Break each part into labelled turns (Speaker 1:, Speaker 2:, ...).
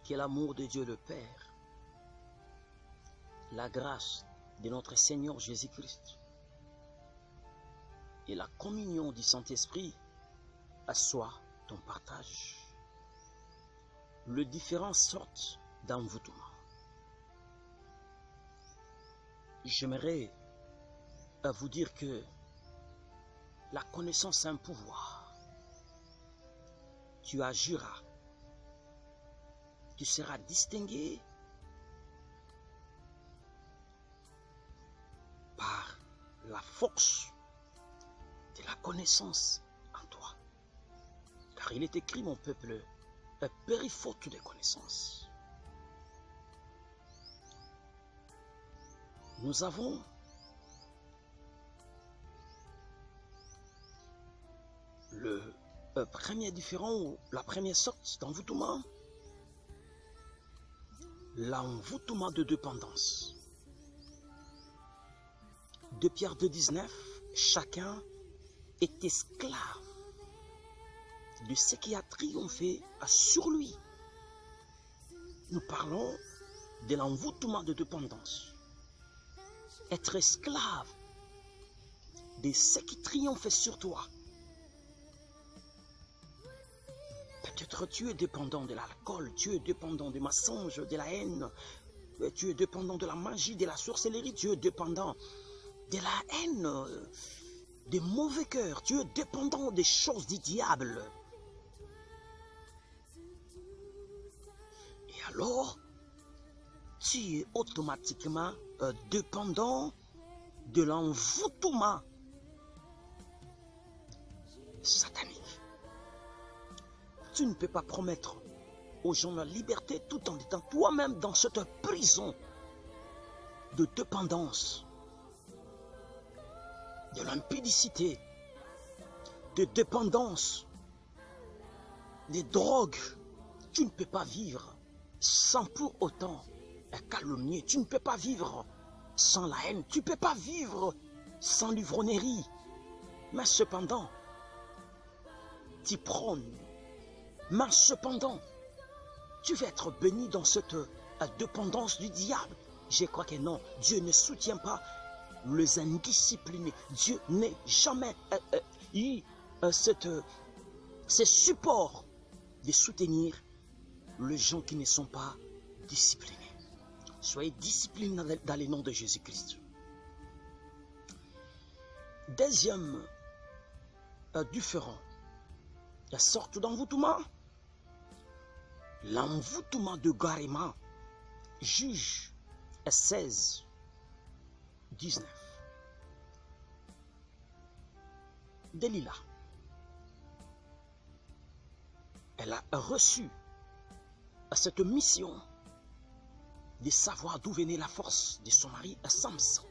Speaker 1: Que l'amour de Dieu le Père, la grâce de notre Seigneur Jésus-Christ et la communion du Saint-Esprit soit ton partage. Les différentes sortes d'envoûtement. J'aimerais vous dire que la connaissance est un pouvoir. Tu agiras. Tu seras distingué par la force de la connaissance en toi. Car il est écrit, mon peuple, périt faute de connaissance. Nous avons le premier différent ou la première sorte d'envoûtement, l'envoûtement de dépendance. 2 Pierre 2,19, chacun est esclave de ce qui a triomphé sur lui. Nous parlons de l'envoûtement de dépendance. Être esclave de ce qui triomphe sur toi. Peut-être tu es dépendant de l'alcool, tu es dépendant des mensonges, de la haine, tu es dépendant de la magie, de la sorcellerie, tu es dépendant de la haine, des mauvais cœurs, tu es dépendant des choses du diable. Et alors, tu es automatiquement dépendant de l'envoûtement satanique. Tu ne peux pas promettre aux gens la liberté tout en étant toi-même dans cette prison de dépendance, de l'impudicité, de dépendance, des drogues. Tu ne peux pas vivre sans pour autant calomnier. Tu ne peux pas vivre sans la haine. Tu ne peux pas vivre sans l'ivrognerie. Mais cependant, tu prônes. Mais cependant, tu vas être béni dans cette dépendance du diable. Je crois que non, Dieu ne soutient pas les indisciplinés. Dieu n'est jamais eu ce support de soutenir les gens qui ne sont pas disciplinés. Soyez disciplinés dans le nom de Jésus-Christ. Deuxième différent, la sorte d'envoûtement, l'envoûtement de Garement, Juge 16, 19. Delilah, elle a reçu cette mission de savoir d'où venait la force de son mari Samson.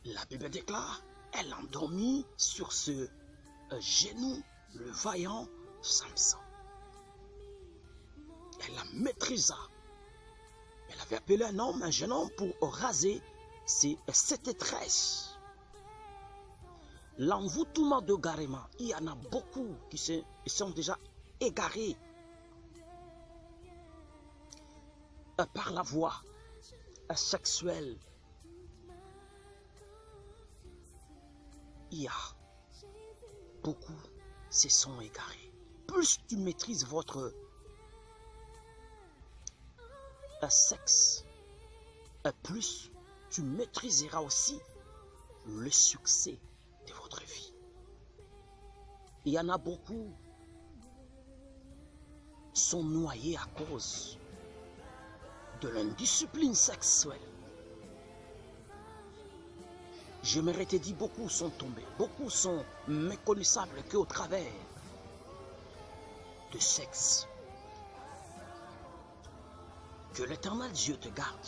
Speaker 1: La Bible déclare, elle endormit sur ce genou le vaillant Samson. Elle la maîtrisa. Elle avait appelé un jeune homme pour raser cette tresse. L'envoûtement de Garement, il y en a beaucoup qui sont déjà égarés par la voie sexuelle. Il y a beaucoup se sont égarés. Plus tu maîtrises votre sexe, plus tu maîtriseras aussi le succès de votre vie. Il y en a beaucoup sont noyés à cause de l'indiscipline sexuelle. J'aimerais te dire, beaucoup sont tombés, beaucoup sont méconnaissables qu'au travers de sexe. Que l'Éternel Dieu te garde,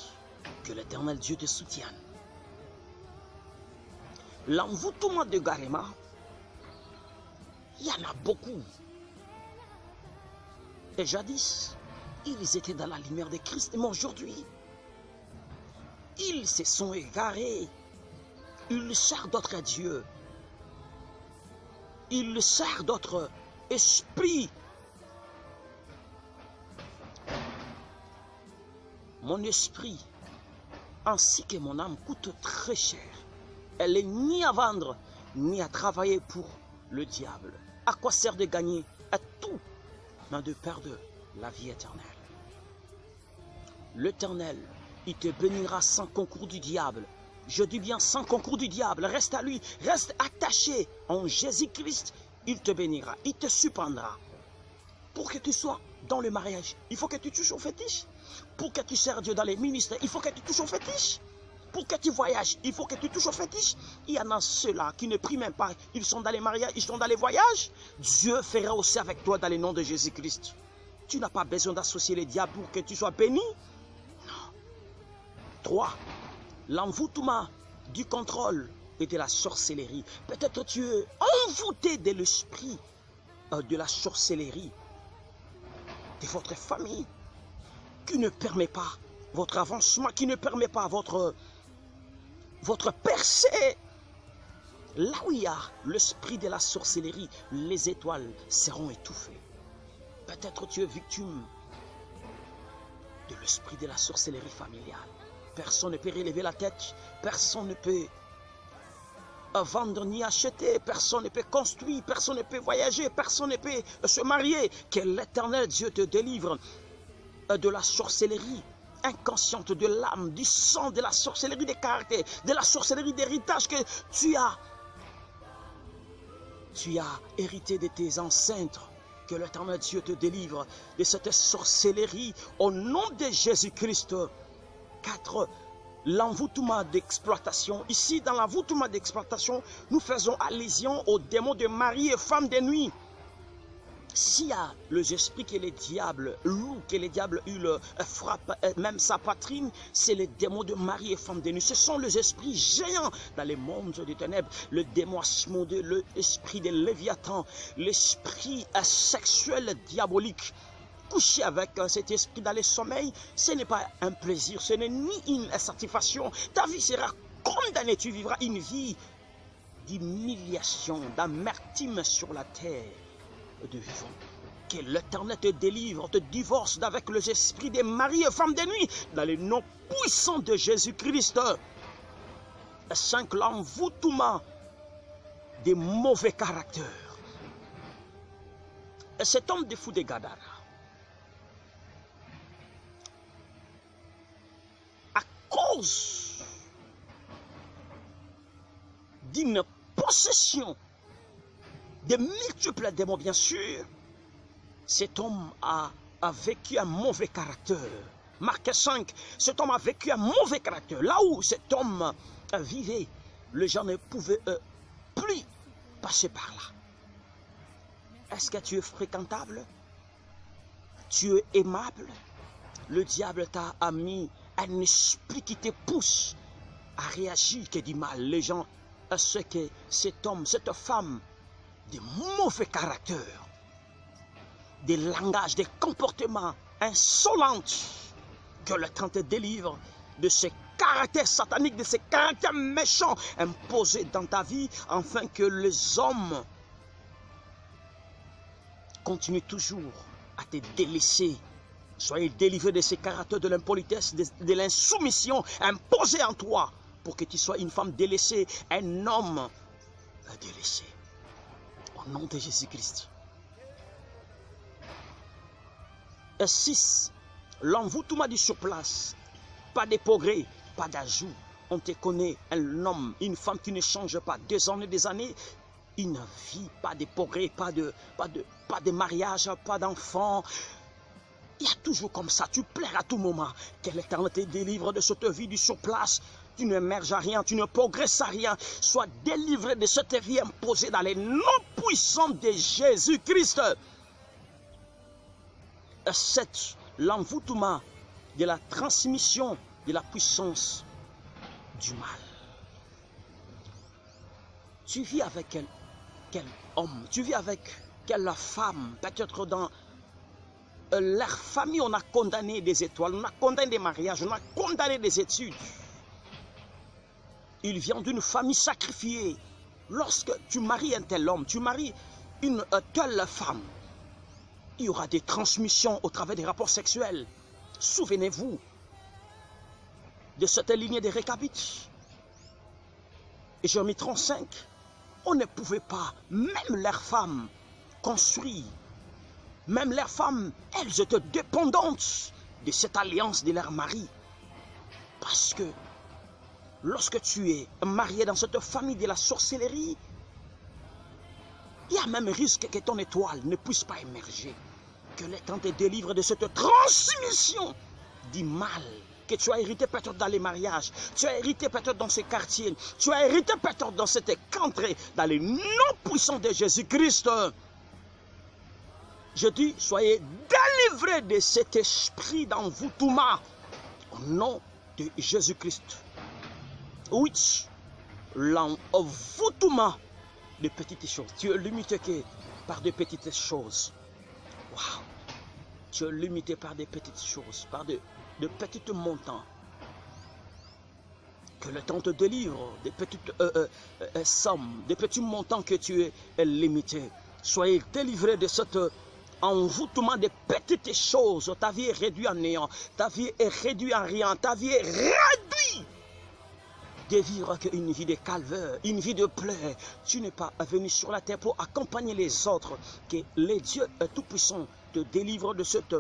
Speaker 1: que l'Éternel Dieu te soutienne. L'envoûtement de Garement, il y en a beaucoup. Et jadis, ils étaient dans la lumière de Christ, mais aujourd'hui, ils se sont égarés. Ils servent d'autres dieux. Ils servent d'autres esprits. Mon esprit ainsi que mon âme coûte très cher. Elle est ni à vendre, ni à travailler pour le diable. À quoi sert de gagner à tout, mais de perdre la vie éternelle? L'Éternel, il te bénira sans concours du diable. Je dis bien sans concours du diable. Reste à lui, reste attaché en Jésus-Christ. Il te bénira, il te surprendra. Pour que tu sois dans le mariage, il faut que tu touches au fétiche. Pour que tu sers Dieu dans les ministères, il faut que tu touches au fétiche. Pour que tu voyages, il faut que tu touches au fétiche. Il y en a ceux-là qui ne prient même pas. Ils sont dans les mariages, ils sont dans les voyages. Dieu fera aussi avec toi dans le nom de Jésus-Christ. Tu n'as pas besoin d'associer les diables pour que tu sois béni. Non. 3. L'envoûtement du contrôle et de la sorcellerie. Peut-être tu es envoûté de l'esprit de la sorcellerie de votre famille qui ne permet pas votre avancement, qui ne permet pas votre percée. Là où il y a l'esprit de la sorcellerie, les étoiles seront étouffées. Peut-être tu es victime de l'esprit de la sorcellerie familiale. Personne ne peut relever la tête, personne ne peut vendre ni acheter, personne ne peut construire, personne ne peut voyager, personne ne peut se marier. Que l'Éternel Dieu te délivre de la sorcellerie inconsciente de l'âme, du sang, de la sorcellerie des caractères, de la sorcellerie d'héritage que tu as hérité de tes ancêtres. Que l'Éternel Dieu te délivre de cette sorcellerie au nom de Jésus-Christ. 4. L'envoûtement d'exploitation. Ici, dans l'envoûtement d'exploitation, nous faisons allusion aux démons de mari et femme de nuit. S'il y a les esprits que les diables louent, que les diables frappent même sa poitrine, c'est les démons de mari et femme de nuit. Ce sont les esprits géants dans les mondes des ténèbres. Le démon Asmodée, l'esprit de Léviathan, l'esprit sexuel diabolique. Coucher avec cet esprit dans le sommeil, ce n'est pas un plaisir, ce n'est ni une satisfaction. Ta vie sera condamnée, tu vivras une vie d'humiliation, d'amertume sur la terre de vivant. Que l'Éternel te délivre, te divorce d'avec les esprits des maris et femmes de nuit, dans le nom puissant de Jésus-Christ. 5. L'envoûtement des mauvais caractères. Et cet homme de fou de Gadara, cause d'une possession de multiples démons, bien sûr, cet homme a vécu un mauvais caractère. Marc 5, cet homme a vécu un mauvais caractère. Là où cet homme vivait, les gens ne pouvaient plus passer par là. Est-ce que tu es fréquentable? Tu es aimable? Le diable t'a mis un esprit qui te pousse à réagir que du mal. Les gens, ce que cet homme, cette femme, de mauvais caractère, des langages, des comportements insolents, que le temps te délivre de ces caractères sataniques, de ces caractères méchants imposés dans ta vie, afin que les hommes continuent toujours à te délaisser. Soyez délivrés de ces caractères de l'impolitesse, de l'insoumission imposée en toi, pour que tu sois une femme délaissée, un homme délaissé. Au nom de Jésus-Christ. 6. L'envoûtement du surplace. Pas de progrès, pas d'ajout. On te connaît, un homme, une femme qui ne change pas. Des années, une vie, pas de progrès, pas de mariage, pas d'enfant. Il y a toujours comme ça, tu pleures à tout moment. Que l'Éternel te délivre de cette vie du surplace. Tu n'émerges à rien, tu ne progresses à rien. Sois délivré de cette vie imposée dans les noms puissants de Jésus-Christ. 7. L'envoûtement de la transmission de la puissance du mal. Tu vis avec quel homme, tu vis avec quelle femme, peut-être dans leur famille, on a condamné des étoiles, on a condamné des mariages, on a condamné des études. Il vient d'une famille sacrifiée. Lorsque tu maries un tel homme, tu maries une telle femme, il y aura des transmissions au travers des rapports sexuels. Souvenez-vous, de cette lignée des Récabites. Et Jérémie 35, on ne pouvait pas, même leurs femmes, construire. Même leurs femmes, elles étaient dépendantes de cette alliance de leur mari. Parce que lorsque tu es marié dans cette famille de la sorcellerie, il y a même risque que ton étoile ne puisse pas émerger. Que l'Éternel te délivre de cette transmission du mal que tu as hérité peut-être dans les mariages, tu as hérité peut-être dans ces quartiers, tu as hérité peut-être dans cette contrée, dans les noms puissants de Jésus-Christ. Je dis, soyez délivrés de cet esprit d'envoûtement au nom de Jésus-Christ. Oui, l'envoûtement de petites choses. Tu es limité par de petites choses. Waouh! Tu es limité par des petites choses, par de petits montants. Que le temps te délivre des petites sommes, des petits montants que tu es limité. Soyez délivrés de cet envoûtement des petites choses. Ta vie est réduite en néant, ta vie est réduite en rien, ta vie est réduite de vivre qu'une vie de calvaire, une vie de pleurs. Tu n'es pas venu sur la terre pour accompagner les autres. Que les dieux tout-puissants te délivrent de cet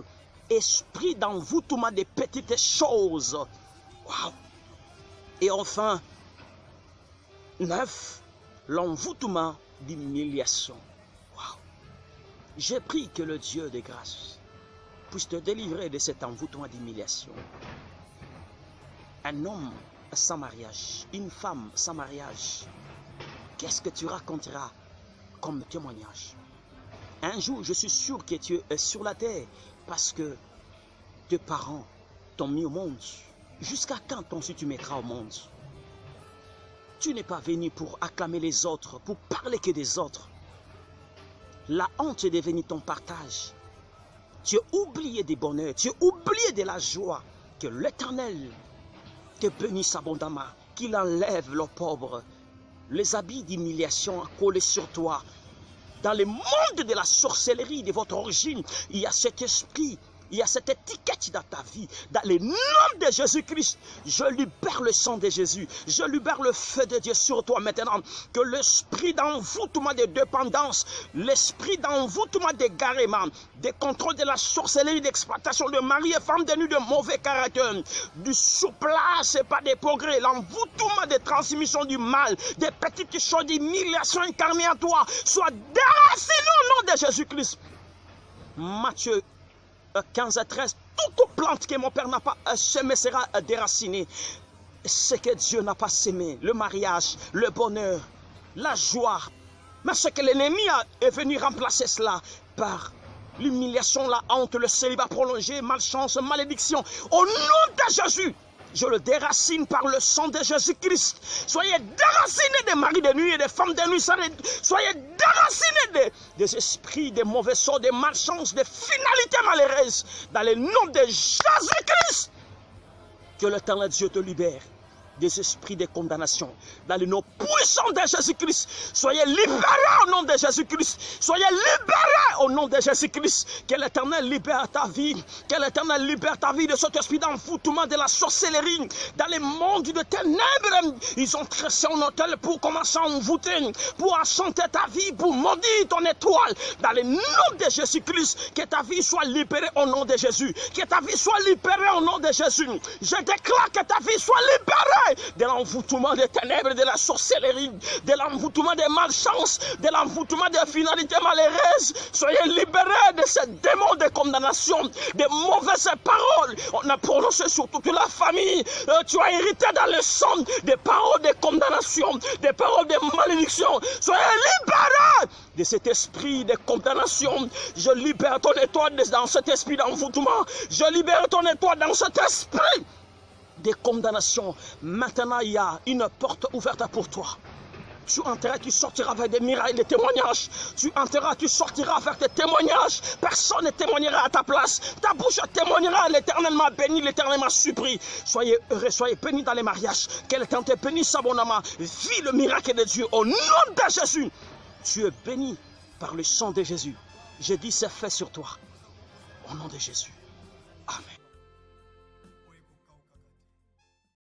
Speaker 1: esprit d'envoûtement des petites choses. Waouh! Et enfin, 9, l'envoûtement d'humiliation. Waouh! J'ai pris que le Dieu de grâce puisse te délivrer de cet envoûtement d'humiliation. Un homme sans mariage, une femme sans mariage, qu'est-ce que tu raconteras comme témoignage? Un jour, je suis sûr que tu es sur la terre parce que tes parents t'ont mis au monde. Jusqu'à quand ensuite tu mettras au monde? Tu n'es pas venu pour acclamer les autres, pour parler que des autres. La honte est devenue ton partage. Tu as oublié des bonheurs, tu as oublié de la joie que l'Éternel te bénisse abondamment, qu'il enlève le pauvre, les habits d'humiliation collés sur toi. Dans le monde de la sorcellerie de votre origine, il y a cet esprit, il y a cette étiquette dans ta vie. Dans le nom de Jésus-Christ, je libère le sang de Jésus. Je libère le feu de Dieu sur toi maintenant. Que l'esprit d'envoûtement de dépendance, l'esprit d'envoûtement d'égarement, de contrôle de la sorcellerie, d'exploitation de mari et femme de nuit de mauvais caractère, du souplage et pas des progrès, l'envoûtement de transmission du mal, des petites choses d'humiliation incarnées à toi, soit déraciné au nom de Jésus-Christ. Matthieu 15 à 13, toute plante que mon père n'a pas semée sera déracinée. Ce que Dieu n'a pas semé, le mariage, le bonheur, la joie. Mais ce que l'ennemi est venu remplacer cela par l'humiliation, la honte, le célibat prolongé, malchance, malédiction. Au nom de Jésus, je le déracine par le sang de Jésus-Christ. Soyez déracinés des maris de nuit et des femmes de nuit. Soyez déracinés des esprits, des mauvais sorts, des malchances, des finalités malheureuses. Dans le nom de Jésus-Christ, que l'Éternel Dieu te libère des esprits de condamnation. Dans le nom puissant de Jésus-Christ, soyez libérés au nom de Jésus-Christ. Soyez libérés au nom de Jésus-Christ. Que l'Éternel libère ta vie. Que l'Éternel libère ta vie de cet esprit d'envoûtement de la sorcellerie. Dans le monde de ténèbres, ils ont tressé un hôtel pour commencer à envoûter, pour enchanter ta vie, pour maudire ton étoile. Dans le nom de Jésus-Christ, que ta vie soit libérée au nom de Jésus. Que ta vie soit libérée au nom de Jésus. Je déclare que ta vie soit libérée de l'envoûtement des ténèbres, de la sorcellerie, de l'envoûtement des malchances, de l'envoûtement des finalités malheureuses. Soyez libérés de ces démons de condamnation, de mauvaises paroles. On a prononcé sur toute la famille. Tu as hérité dans le sang des paroles de condamnation, des paroles de malédiction. Soyez libérés de cet esprit de condamnation. Je libère ton étoile dans cet esprit d'envoûtement. Je libère ton étoile dans cet esprit des condamnations. Maintenant, il y a une porte ouverte pour toi. Tu entreras, tu sortiras avec des miracles, des témoignages. Tu entreras, tu sortiras avec des témoignages. Personne ne témoignera à ta place. Ta bouche témoignera. L'Éternel m'a béni, l'Éternel m'a surpris. Soyez heureux, soyez bénis dans les mariages. Que l'Éternel te bénisse abondamment. Vis le miracle de Dieu au nom de Jésus. Tu es béni par le sang de Jésus. Je dis c'est fait sur toi. Au nom de Jésus. Amen.